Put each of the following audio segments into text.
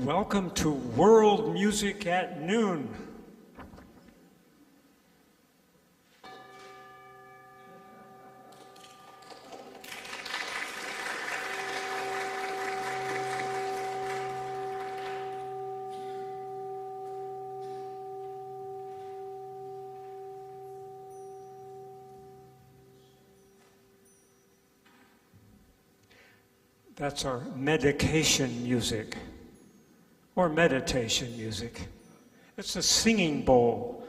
Welcome to World Music at Noon. That's our medication music. Or meditation music. It's a singing bowl.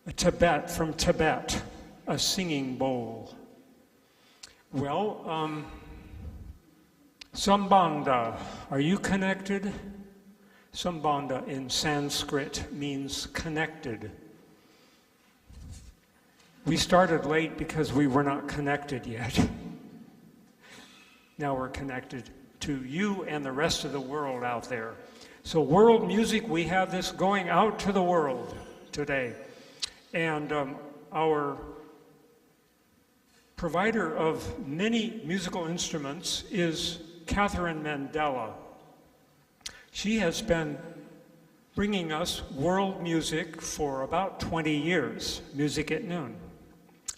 From Tibet, a singing bowl. Well, Sambandha, are you connected? Sambandha in Sanskrit means connected. We started late because we were not connected yet. Now we're connected to you and the rest of the world out there. So world music, we have this going out to the world today. And our provider of many musical instruments is Catherine Mandella. She has been bringing us world music for about 20 years, Music at Noon.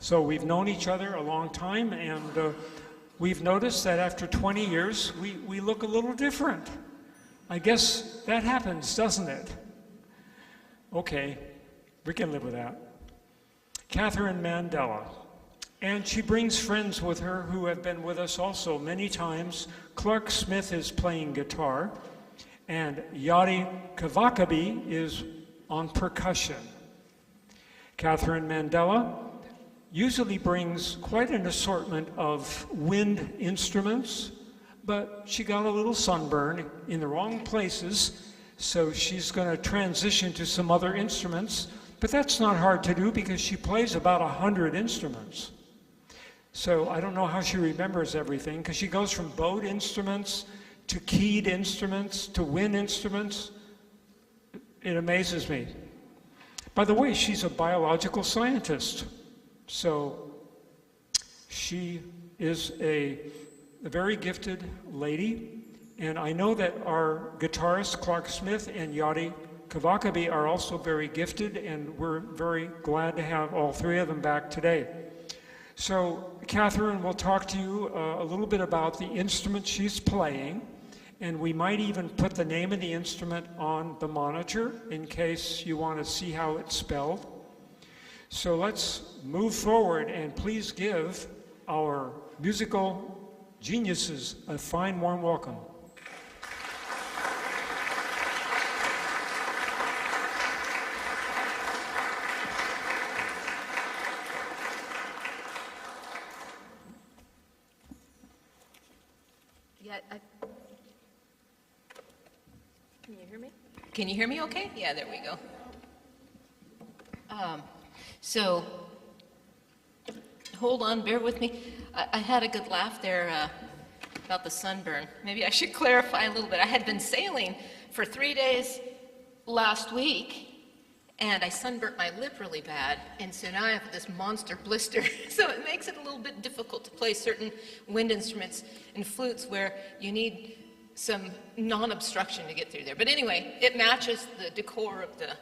So we've known each other a long time, and we've noticed that after 20 years, we look a little different. I guess that happens, doesn't it? Okay, we can live with that. Catherine Mandella. And she brings friends with her who have been with us also many times. Clark Smith is playing guitar, and Yadi Kavakabi is on percussion. Catherine Mandella usually brings quite an assortment of wind instruments, but she got a little sunburn in the wrong places, so she's going to transition to some other instruments. But that's not hard to do because she plays about 100 instruments. So I don't know how she remembers everything, because she goes from bowed instruments to keyed instruments to wind instruments. It amazes me. By the way, she's a biological scientist. So she is a very gifted lady, and I know that our guitarist Clark Smith and Yadi Kavakabi are also very gifted, and we're very glad to have all three of them back today. So Catherine will talk to you a little bit about the instrument she's playing, and we might even put the name of the instrument on the monitor in case you want to see how it's spelled. So let's move forward, and please give our musical geniuses a fine, warm welcome. Yeah, can you hear me? Can you hear me okay? Yeah, there we go. So, hold on, bear with me. I had a good laugh there about the sunburn. Maybe I should clarify a little bit. I had been sailing for 3 days last week, and I sunburnt my lip really bad, and so now I have this monster blister. So it makes it a little bit difficult to play certain wind instruments and flutes where you need some non-obstruction to get through there. But anyway, it matches the decor of the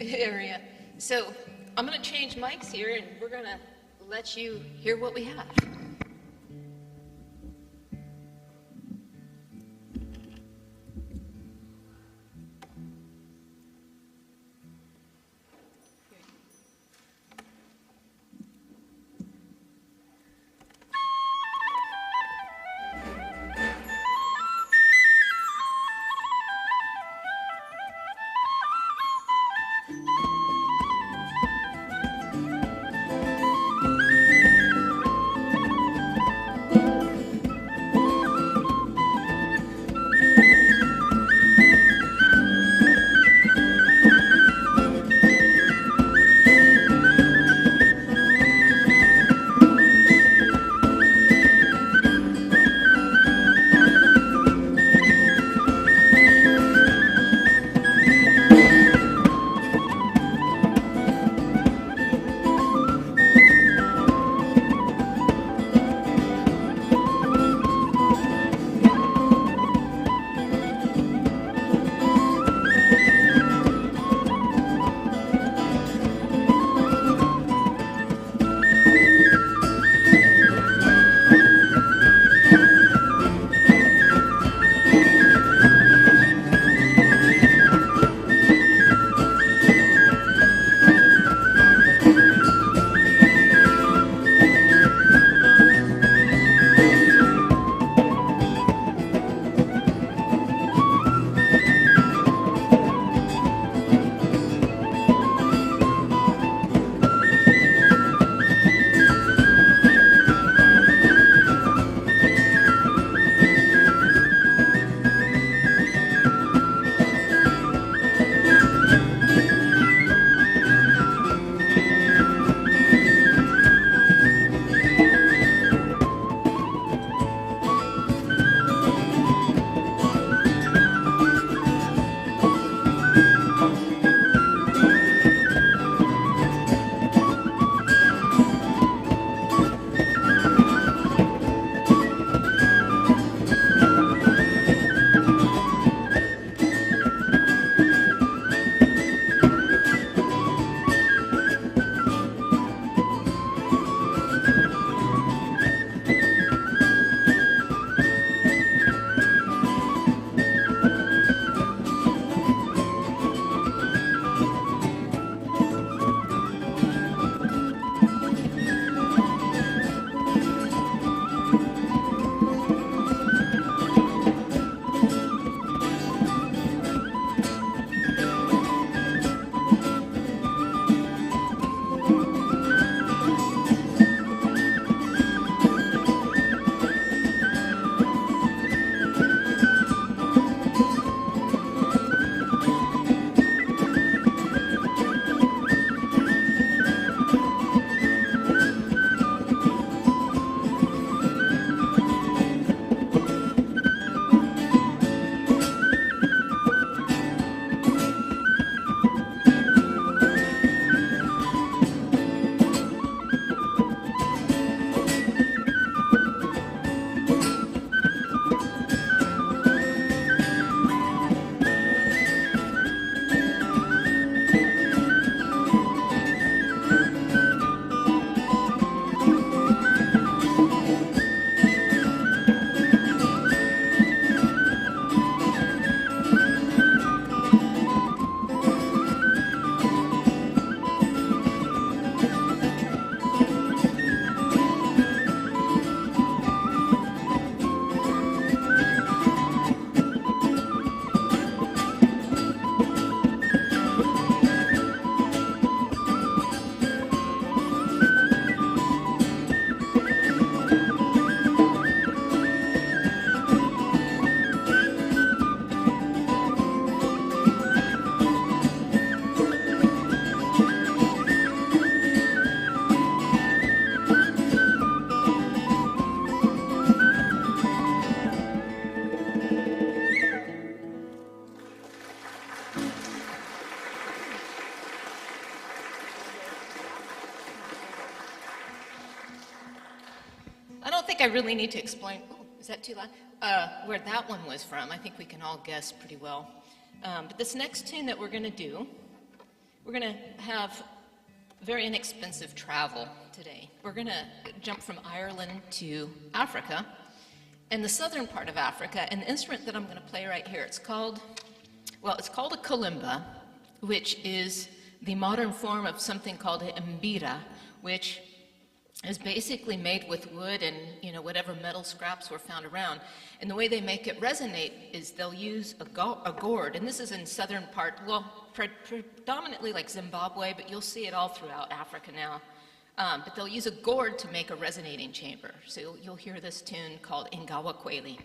area. So I'm going to change mics here, and we're going to let you hear what we have. think I really need to explain, oh, is that too loud? Where that one was from. I think we can all guess pretty well. But this next tune that we're going to do, we're going to have very inexpensive travel today. We're going to jump from Ireland to Africa, and the southern part of Africa, and the instrument that I'm going to play right here, it's called a kalimba, which is the modern form of something called a mbira, which is basically made with wood and whatever metal scraps were found around. And the way they make it resonate is they'll use a gourd, and this is in southern part, predominantly like Zimbabwe, but you'll see it all throughout Africa now. But they'll use a gourd to make a resonating chamber. So you'll hear this tune called Ingawa Kweli.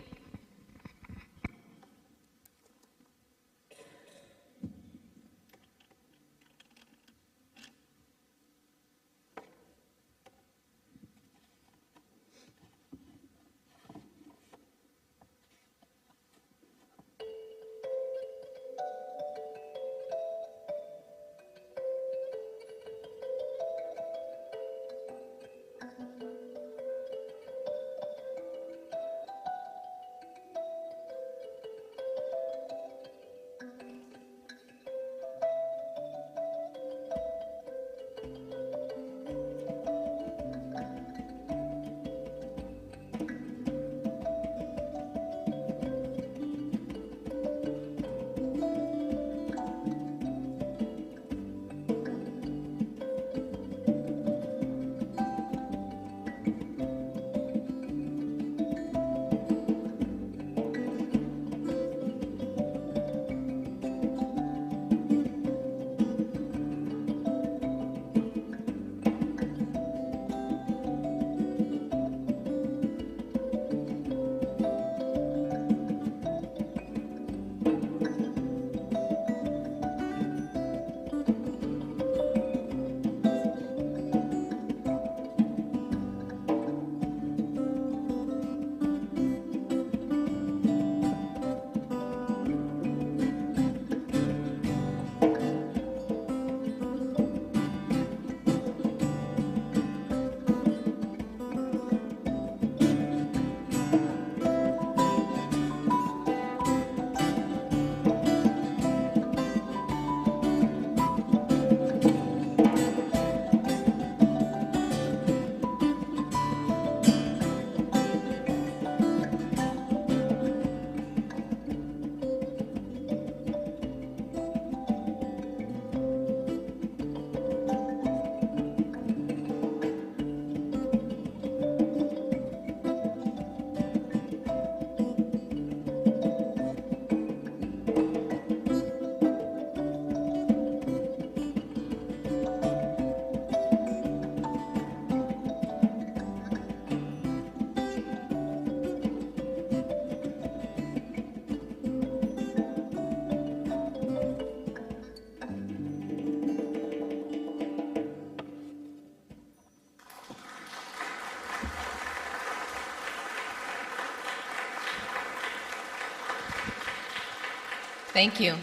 Thank you.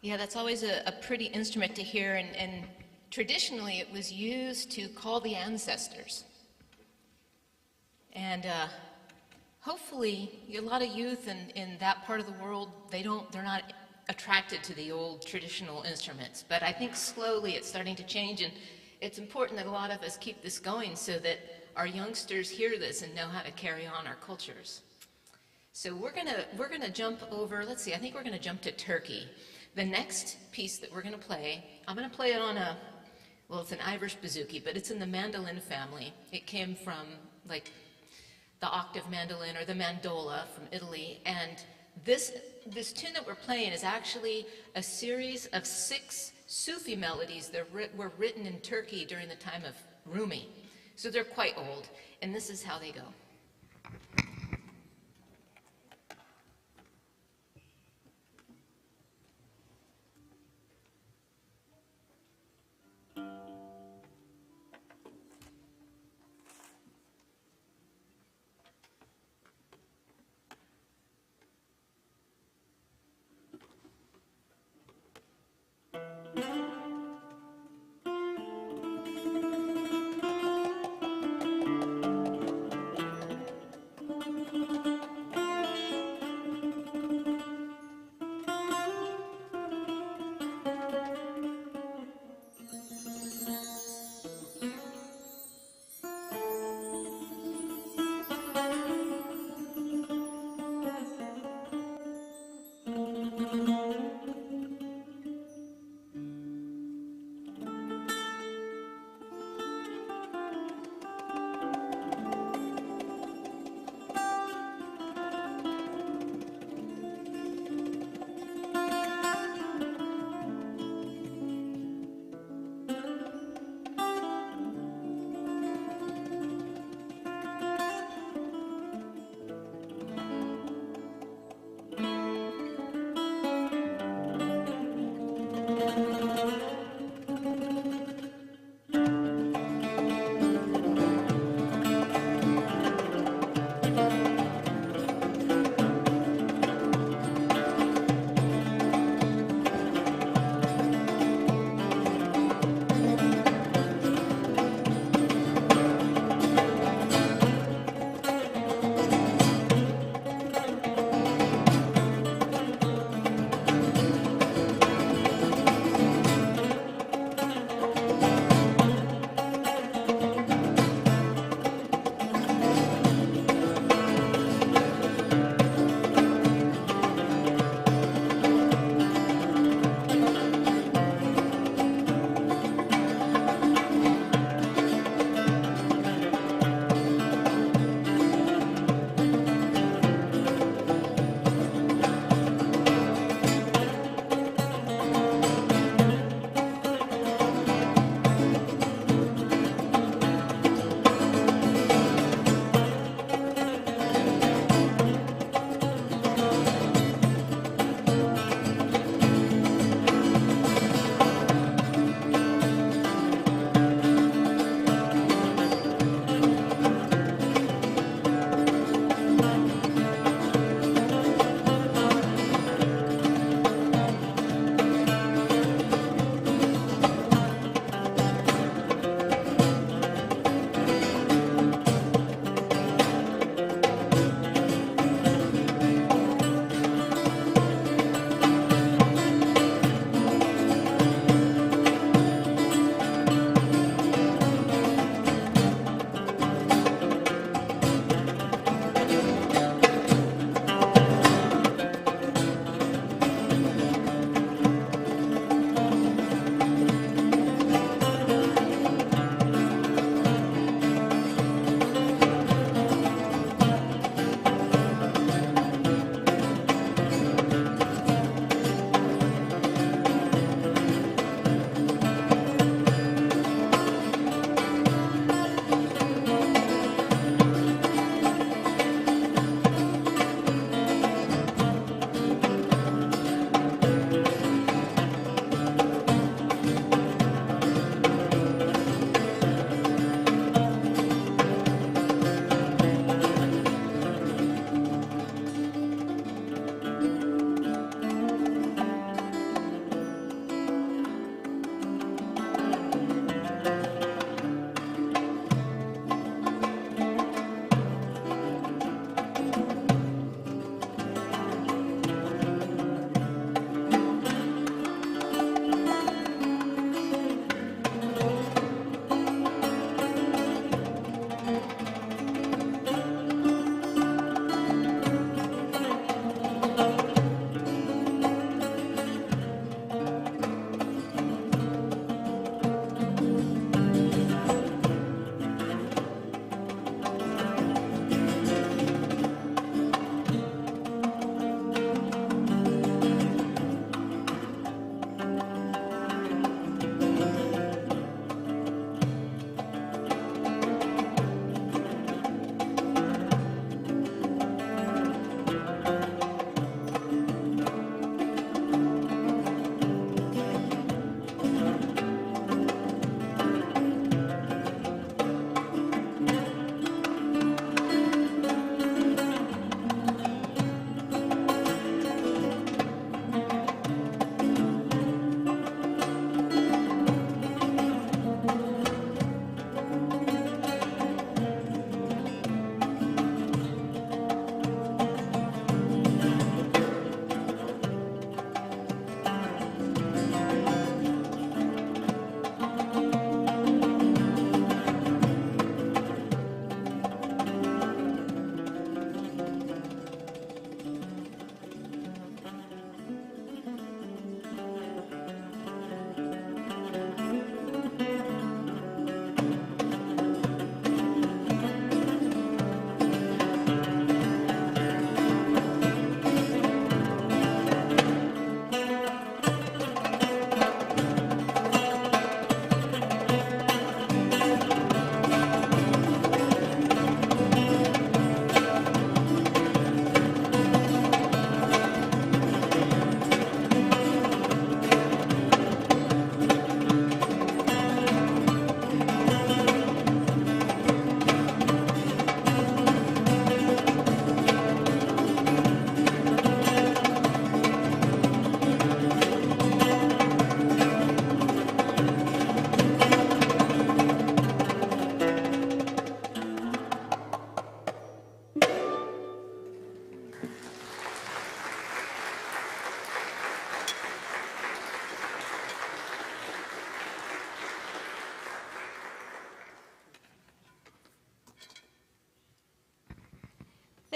Yeah, that's always a pretty instrument to hear, and traditionally it was used to call the ancestors. And hopefully a lot of youth in that part of the world, they're not attracted to the old traditional instruments. But I think slowly it's starting to change, and it's important that a lot of us keep this going so that our youngsters hear this and know how to carry on our cultures. So we're gonna jump over, let's see, I think we're gonna jump to Turkey. The next piece that we're gonna play, I'm gonna play it on it's an Irish bouzouki, but it's in the mandolin family. It came from like the octave mandolin or the mandola from Italy, and this tune that we're playing is actually a series of 6 Sufi melodies that were written in Turkey during the time of Rumi. So they're quite old, and this is how they go.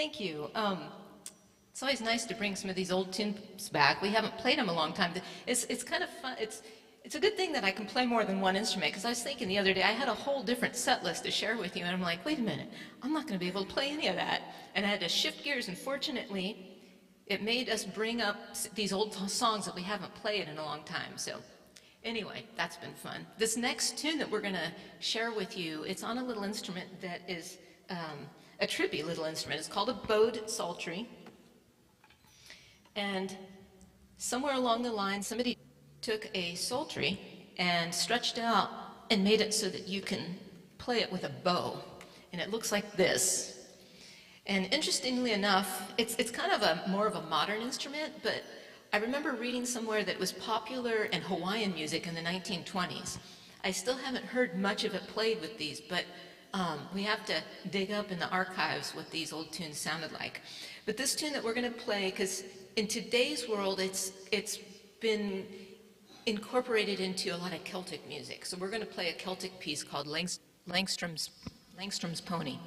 Thank you. It's always nice to bring some of these old tunes back. We haven't played them a long time. It's kind of fun. It's a good thing that I can play more than one instrument, because I was thinking the other day I had a whole different set list to share with you, and I'm like, wait a minute, I'm not going to be able to play any of that. And I had to shift gears, and fortunately, it made us bring up these old songs that we haven't played in a long time. So anyway, that's been fun. This next tune that we're going to share with you, it's on a little instrument that is a trippy little instrument. It's called a bowed psaltery. And somewhere along the line, somebody took a psaltery and stretched it out and made it so that you can play it with a bow. And it looks like this. And interestingly enough, it's kind of more of a modern instrument, but I remember reading somewhere that it was popular in Hawaiian music in the 1920s. I still haven't heard much of it played with these, but we have to dig up in the archives what these old tunes sounded like. But this tune that we're going to play, because in today's world, it's been incorporated into a lot of Celtic music. So we're going to play a Celtic piece called Langstrom's Pony.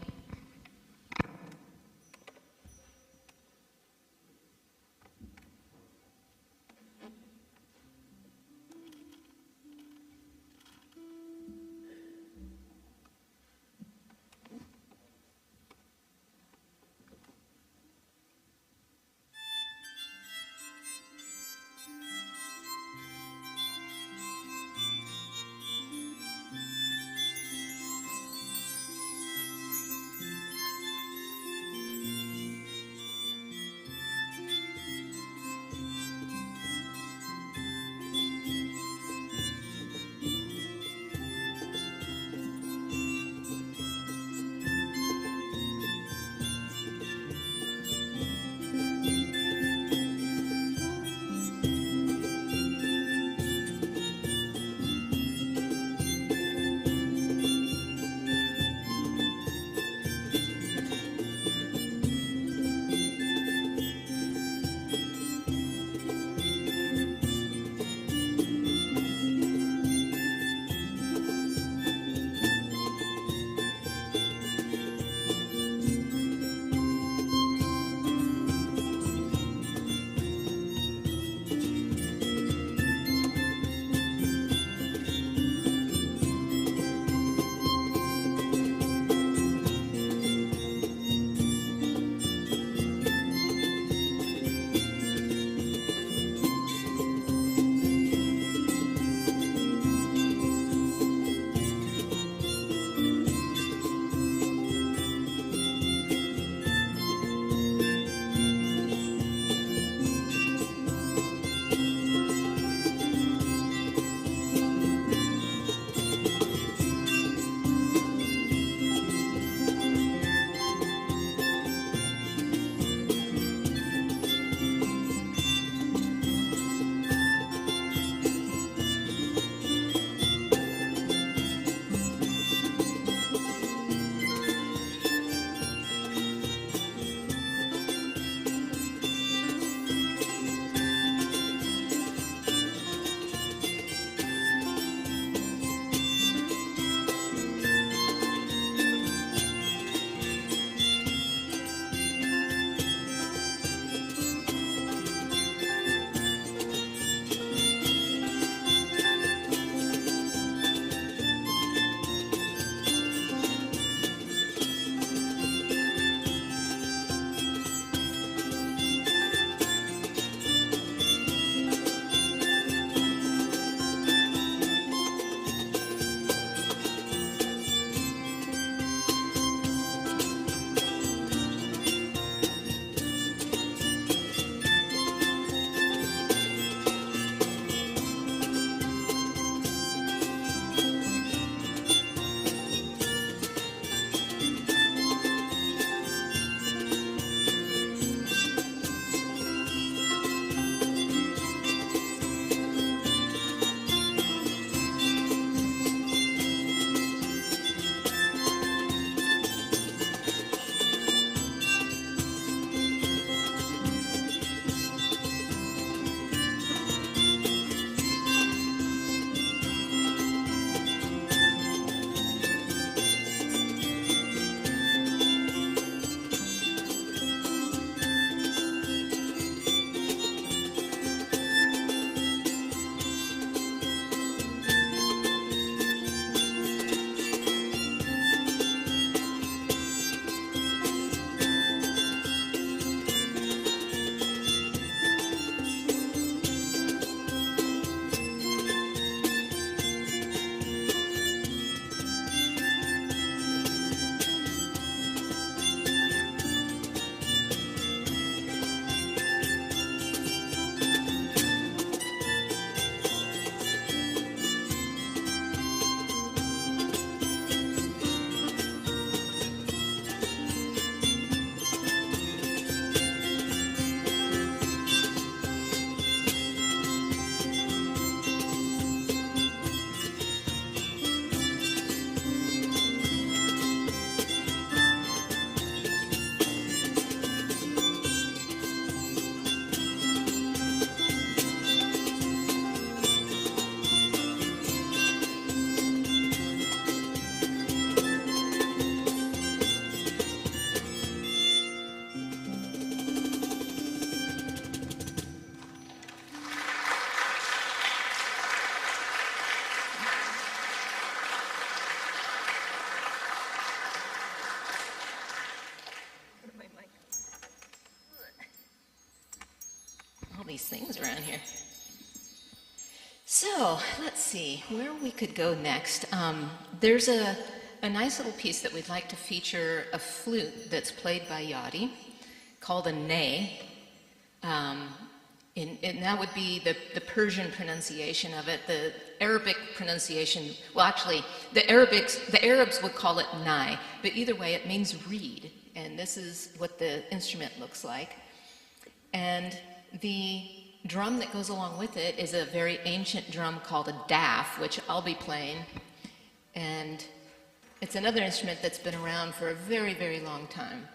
all these things around here. So, let's see where we could go next. There's a nice little piece that we'd like to feature a flute that's played by Yadi called a ney. And that would be the Persian pronunciation of it. The Arabic pronunciation, well, actually, the Arabs would call it nai, but either way, it means reed. And this is what the instrument looks like. And the drum that goes along with it is a very ancient drum called a daf, which I'll be playing. And it's another instrument that's been around for a very, very long time.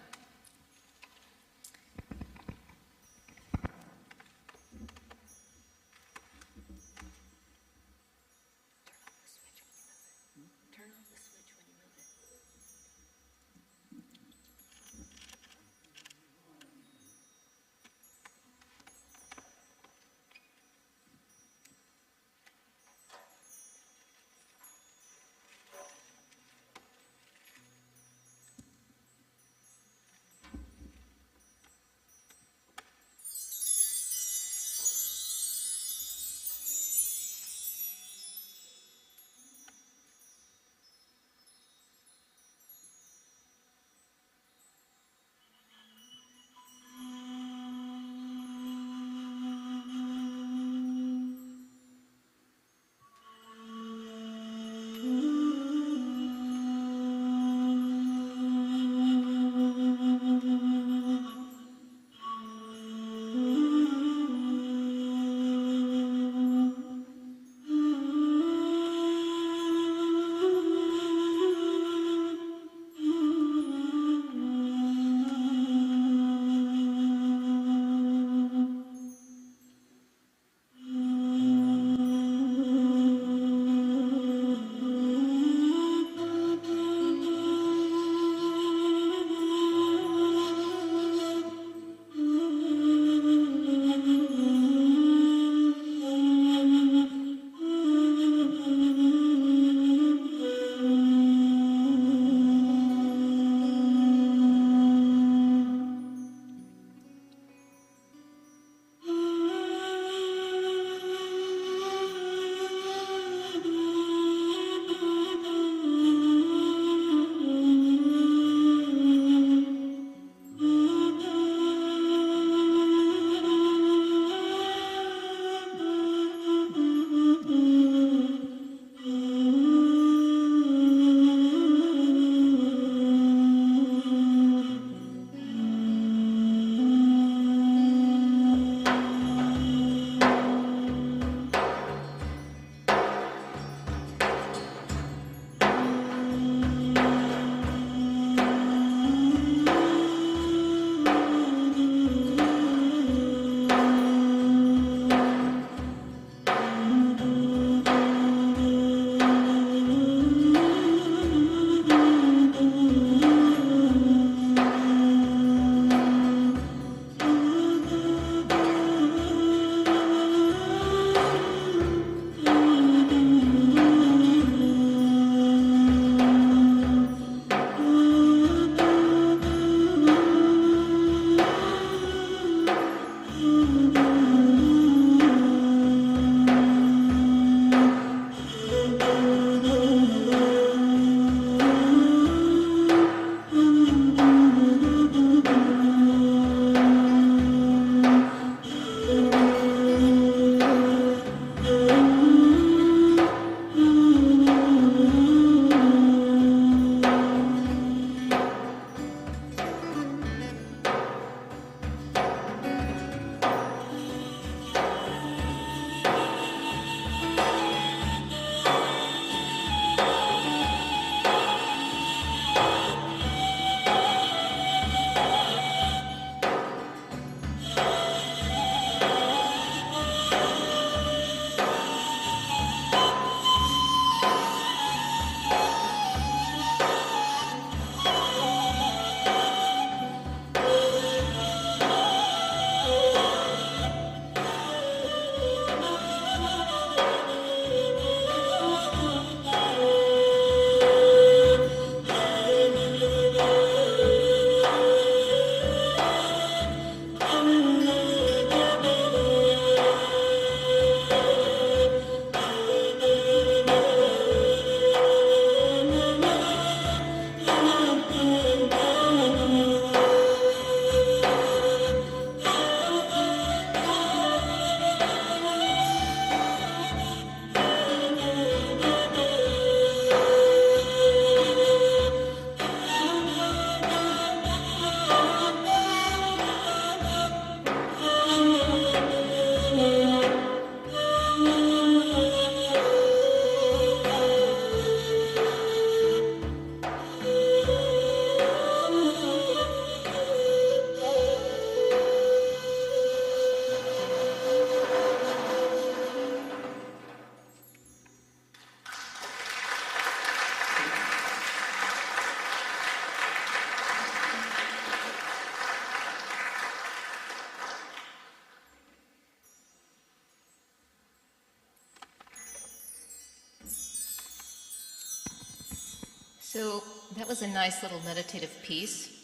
So that was a nice little meditative piece.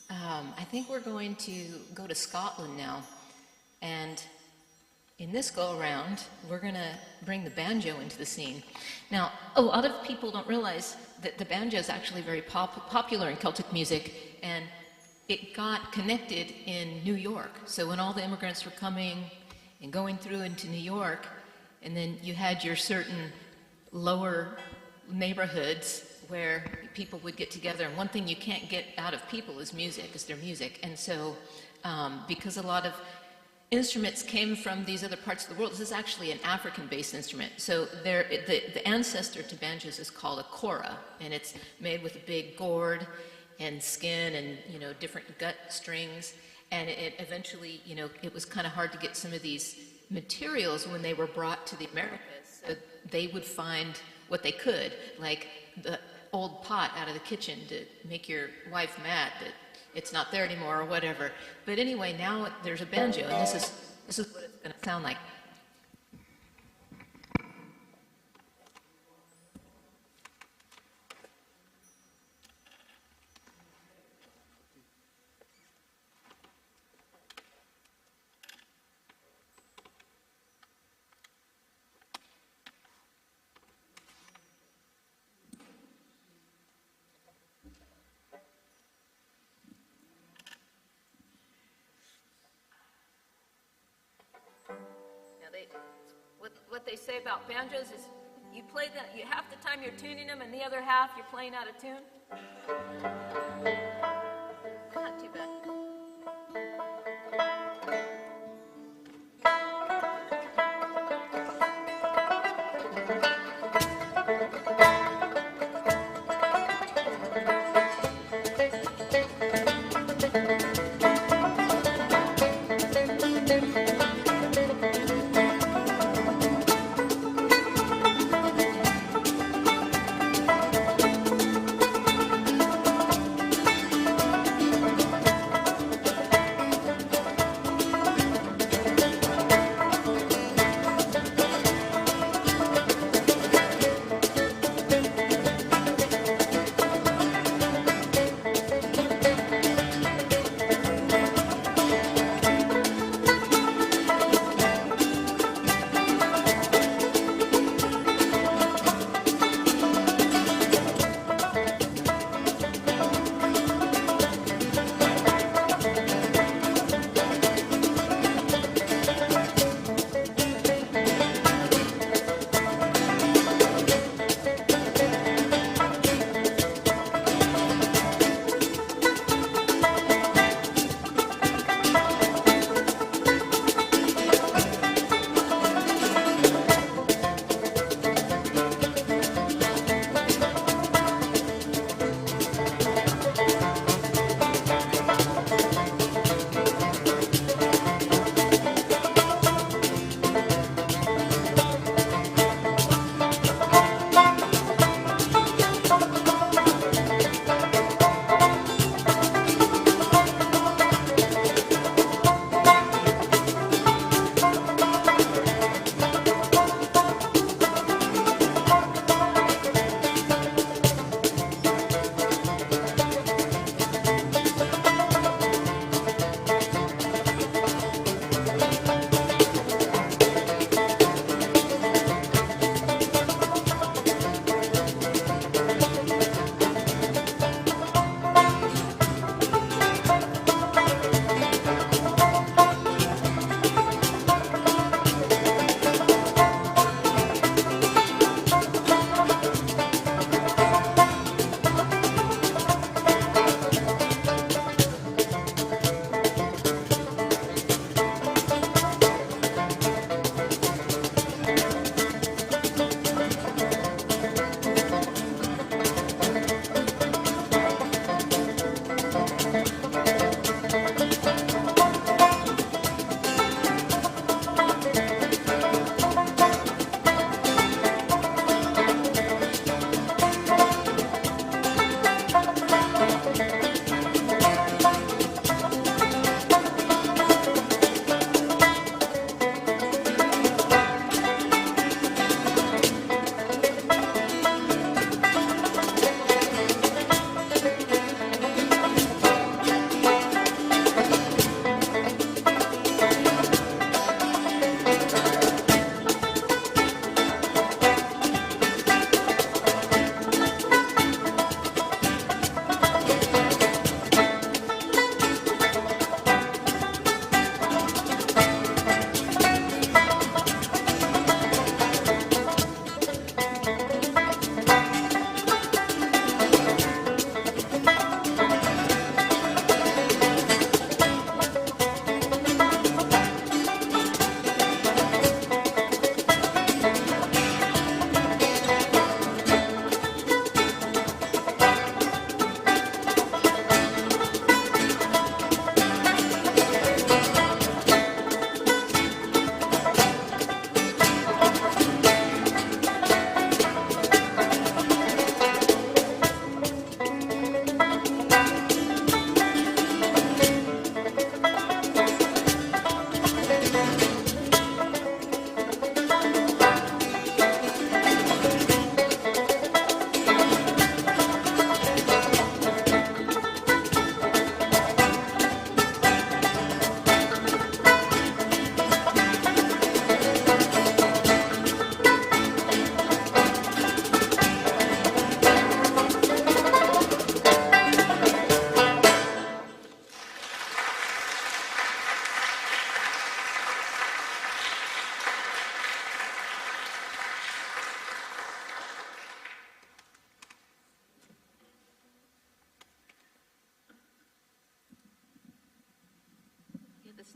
I think we're going to go to Scotland now. And in this go-around, we're going to bring the banjo into the scene. Now, a lot of people don't realize that the banjo is actually very popular in Celtic music, and it got connected in New York. So when all the immigrants were coming and going through into New York, and then you had your certain lower neighborhoods where people would get together, and one thing you can't get out of people is music, is their music. And so because a lot of instruments came from these other parts of the world, this is actually an African-based instrument. So the ancestor to banjos is called a kora, and it's made with a big gourd and skin and, you know, different gut strings. And it eventually, you know, it was kind of hard to get some of these materials when they were brought to the Americas. So they would find what they could, like the old pot out of the kitchen to make your wife mad that it's not there anymore or whatever. But anyway, now there's a banjo, and this is what it's going to sound like. What they say about banjos is you play half the time you're tuning them, and the other half you're playing out of tune. Not too bad.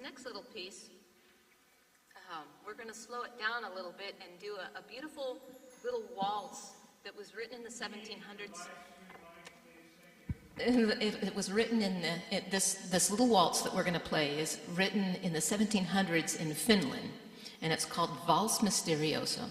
next little piece, we're going to slow it down a little bit and do a beautiful little waltz that was written in the 1700s. It was written this little waltz that we're going to play is written in the 1700s in Finland, and it's called Valse Misterioso.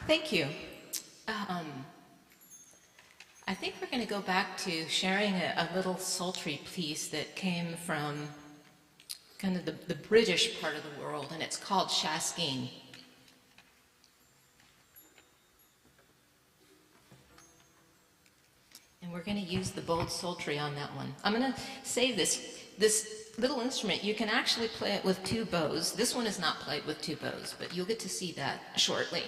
Thank you. I think we're going to go back to sharing a little sultry piece that came from kind of the British part of the world, and it's called Shaskeen. And we're going to use the bowed sultry on that one. I'm going to save this little instrument. You can actually play it with two bows. This one is not played with two bows, but you'll get to see that shortly.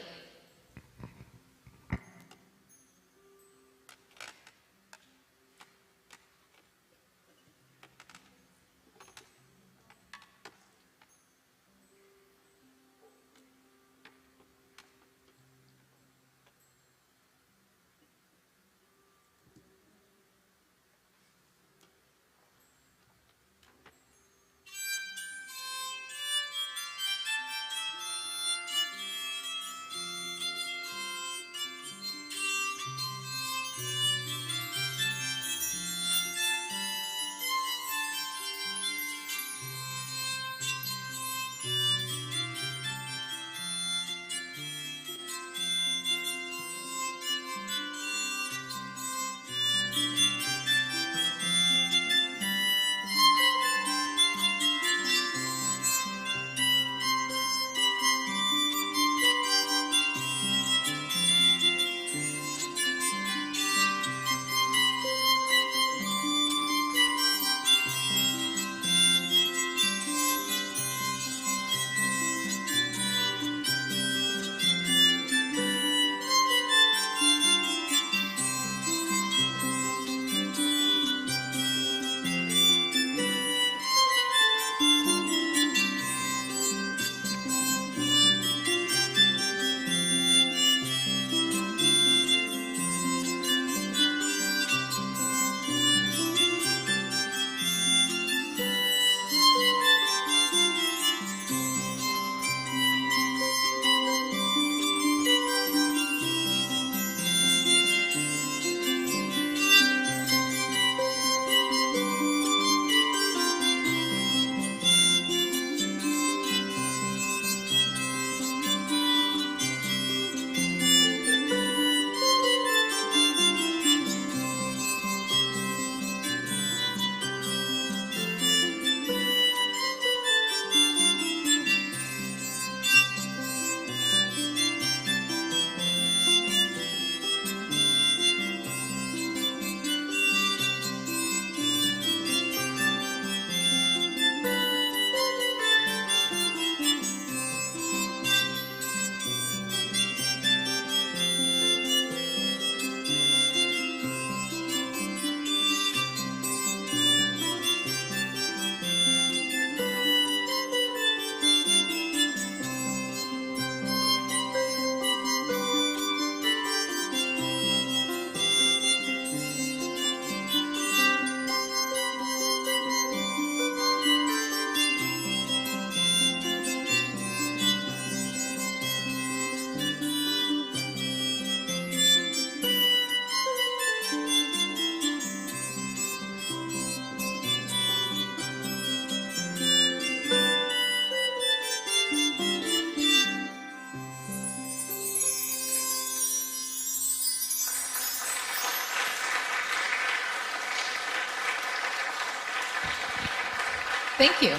Thank you.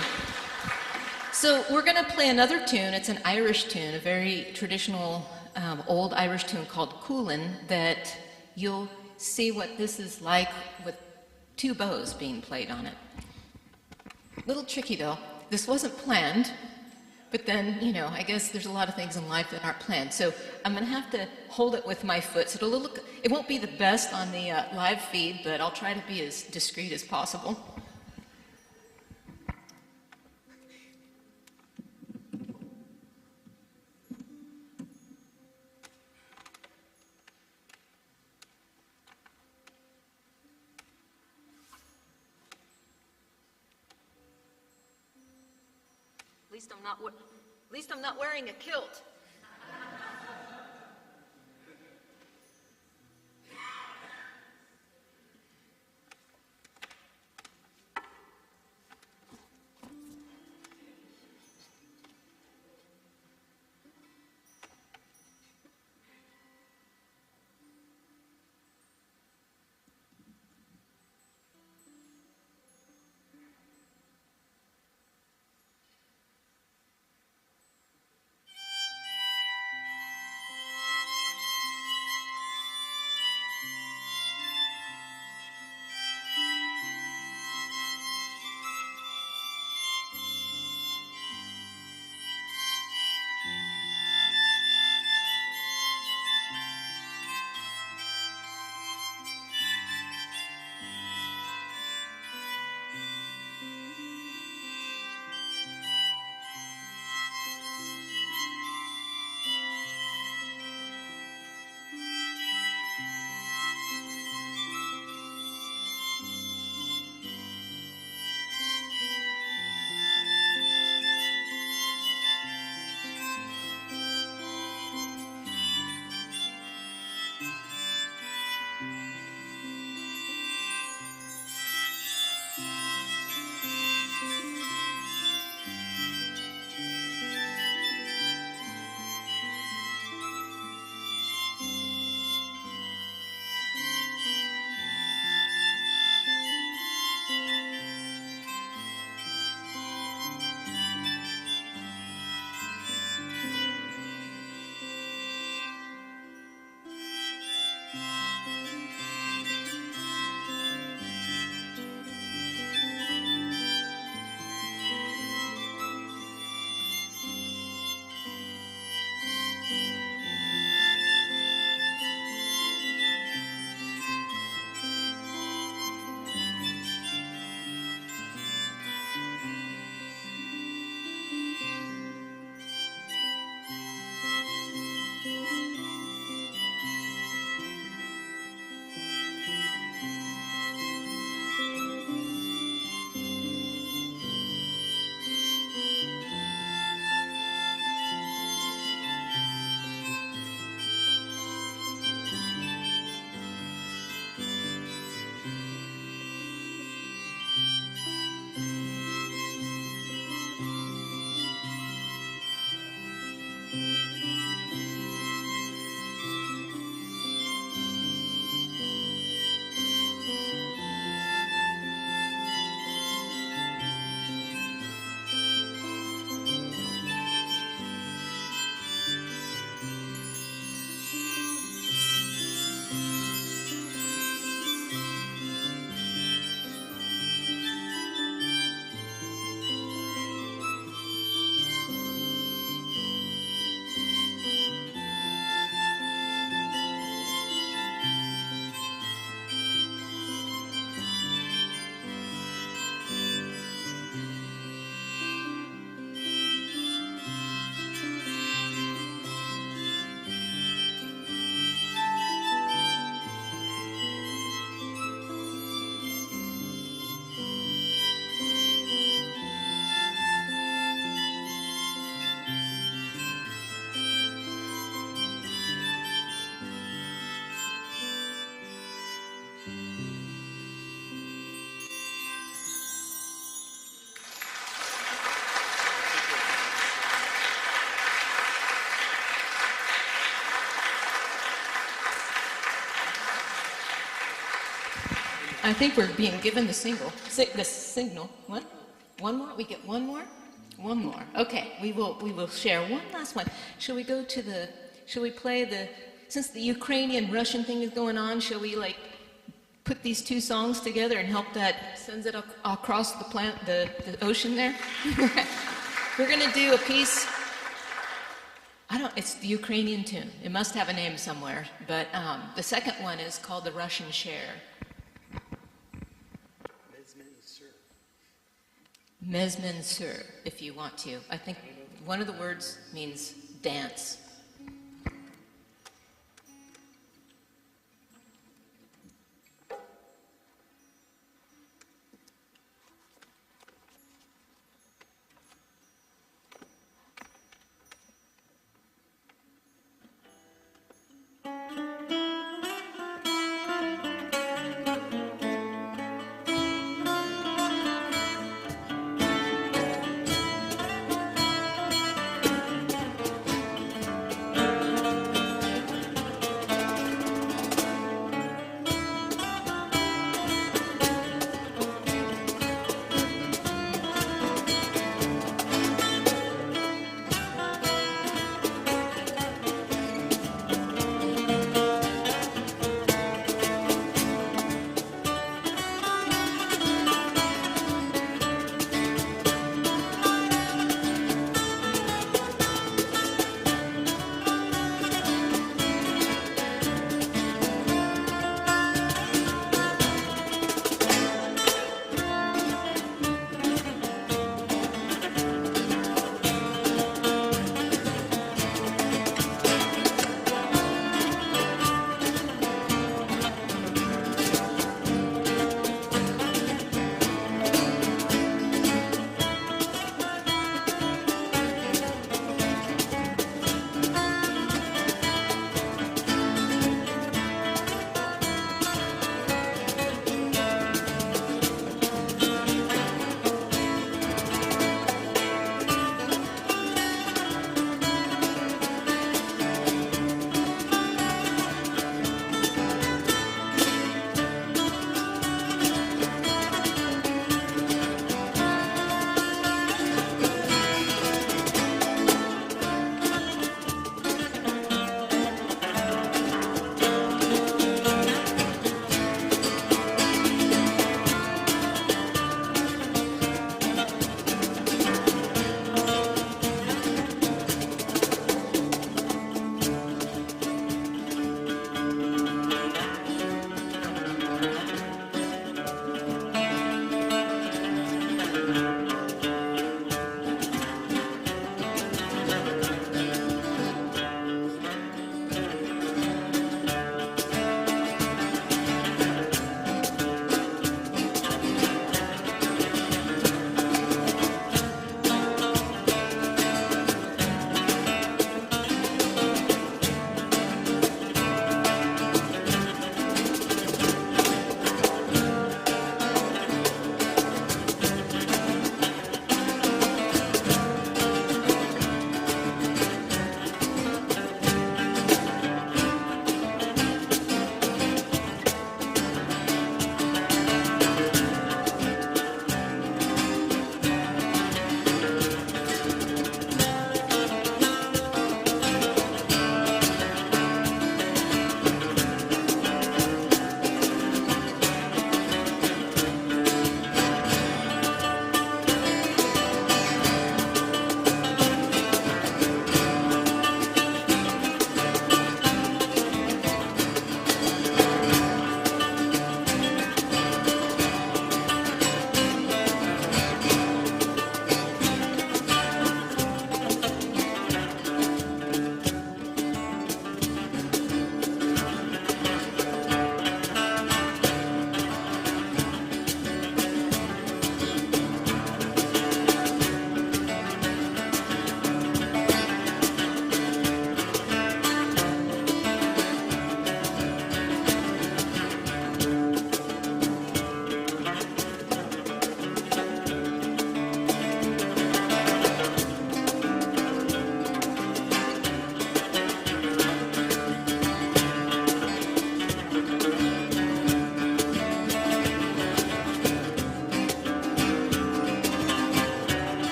So we're going to play another tune. It's an Irish tune, a very traditional old Irish tune called Coolin, that you'll see what this is like with two bows being played on it. Little tricky though. This wasn't planned, but then, you know, I guess there's a lot of things in life that aren't planned. So I'm going to have to hold it with my foot. So it won't be the best on the live feed, but I'll try to be as discreet as possible. At least I'm not wearing a kilt. I think we're being given the signal. What? One more? We get one more? One more. Okay, we will share one last one. Shall we play since the Ukrainian-Russian thing is going on, shall we like put these two songs together and help that sends it across the ocean there? We're gonna do a piece, it's the Ukrainian tune. It must have a name somewhere, but the second one is called the Russian Share. Mezmensur, if you want to. I think one of the words means dance.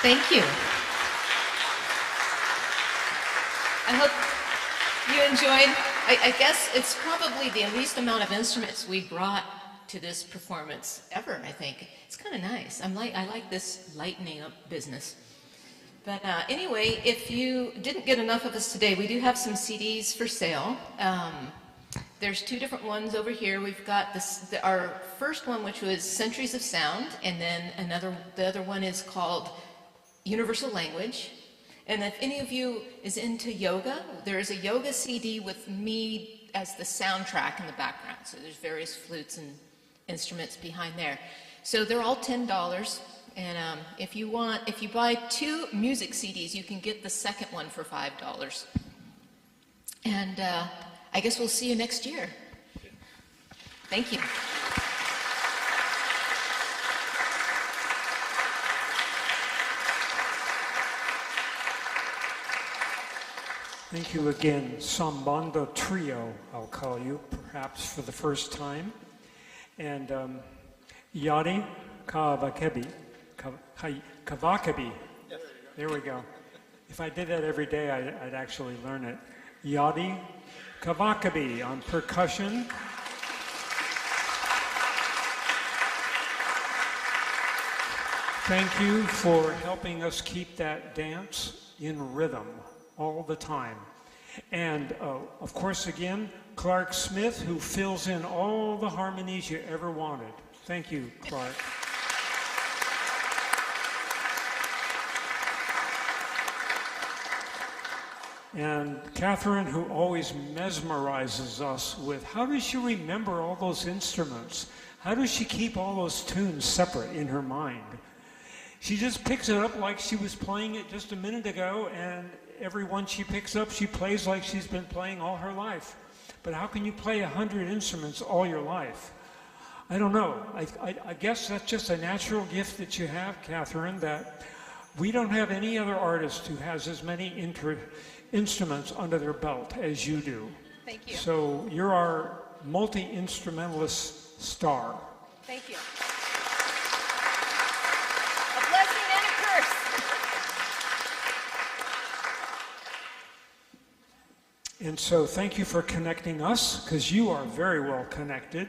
Thank you. I hope you enjoyed. I guess it's probably the least amount of instruments we brought to this performance ever, I think. It's kind of nice. I like this lightening up business. But anyway, if you didn't get enough of us today, we do have some CDs for sale. There's two different ones over here. We've got our first one, which was Centuries of Sound, and then the other one is called Universal Language. And if any of you is into yoga, there is a yoga CD with me as the soundtrack in the background. So there's various flutes and instruments behind there. So they're all $10. And if you buy 2 music CDs, you can get the second one for $5. And I guess we'll see you next year. Thank you. Thank you again, Sambandha Trio, I'll call you, perhaps for the first time. And Yadi Kavakebi. Kavakebi. There we go. If I did that every day, I'd actually learn it. Yadi Kavakebi on percussion. Thank you for helping us keep that dance in rhythm all the time. And of course, again, Clark Smith, who fills in all the harmonies you ever wanted. Thank you, Clark. And Catherine, who always mesmerizes us with, how does she remember all those instruments? How does she keep all those tunes separate in her mind? She just picks it up like she was playing it just a minute ago, and every one she picks up, she plays like she's been playing all her life. But how can you play 100 instruments all your life? I don't know. I guess that's just a natural gift that you have, Catherine, that we don't have any other artist who has as many instruments under their belt as you do. Thank you. So you're our multi-instrumentalist star. Thank you. A blessing and a curse. And so thank you for connecting us, because you are very well connected.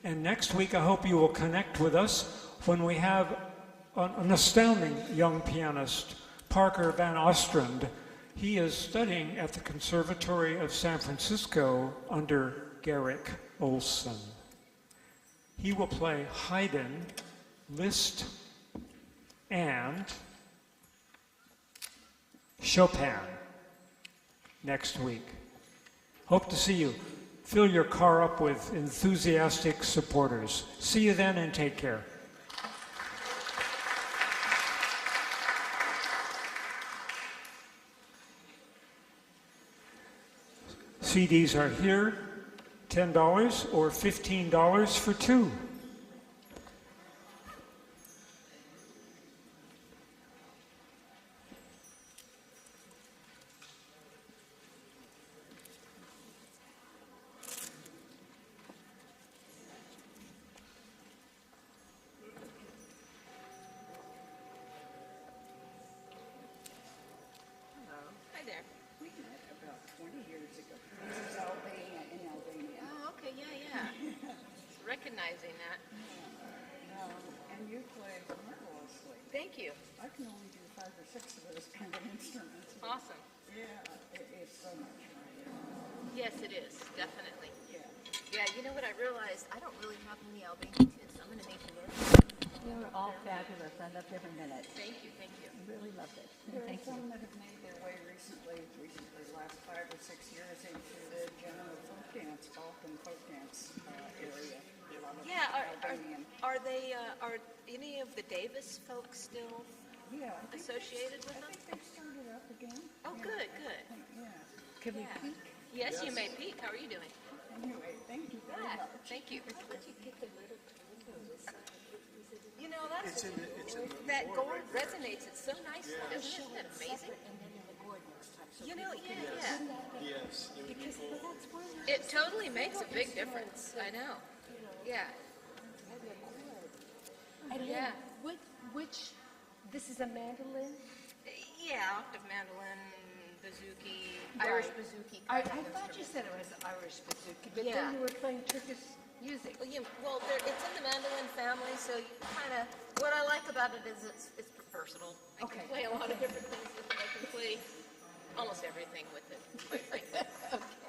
And next week, I hope you will connect with us when we have an astounding young pianist, Parker Van Ostrand. He is studying at the Conservatory of San Francisco under Garrick Olson. He will play Haydn, Liszt, and Chopin next week. Hope to see you. Fill your car up with enthusiastic supporters. See you then, and take care. CDs are here, $10 or $15 for 2. Recognizing that. And you play marvelously. Thank you. I can only do 5 or 6 of those kind of instruments. Awesome. Yeah, it's so much fun. Yes, it is, definitely. Yeah. Yeah, you know what I realized? I don't really have any Albanian kids. I'm going to make you learn. You're all fabulous. I loved every minute. Thank you, thank you. I really loved it. There are Thank you. some that have made their way recently, the last 5 or 6 years, into the general folk dance, Balkan folk dance area. Yeah, Albanian. are any of the Davis folks still Yeah, associated with I them? think they've started up again. Oh, good, good. Yeah. Can we Yeah. peek? Yes, you may peek. How are you doing? Anyway, thank you very Yeah, much. thank you. You know, that's that gold resonates. It's so nice, isn't it? Amazing. You know, yeah. Yes. Because it totally makes a big difference. I know. Yeah. And Yeah. then which This is a mandolin? Yeah, octave mandolin, bouzouki, Irish Right. bouzouki. I kind of thought you instrument. said it was Irish bouzouki, but Yeah. then you were playing Turkish music. It's in the mandolin family, so you kind of, what I like about it is it's versatile. I Okay. can play a lot of different things with it. I can play almost everything with it, quite frankly. Okay.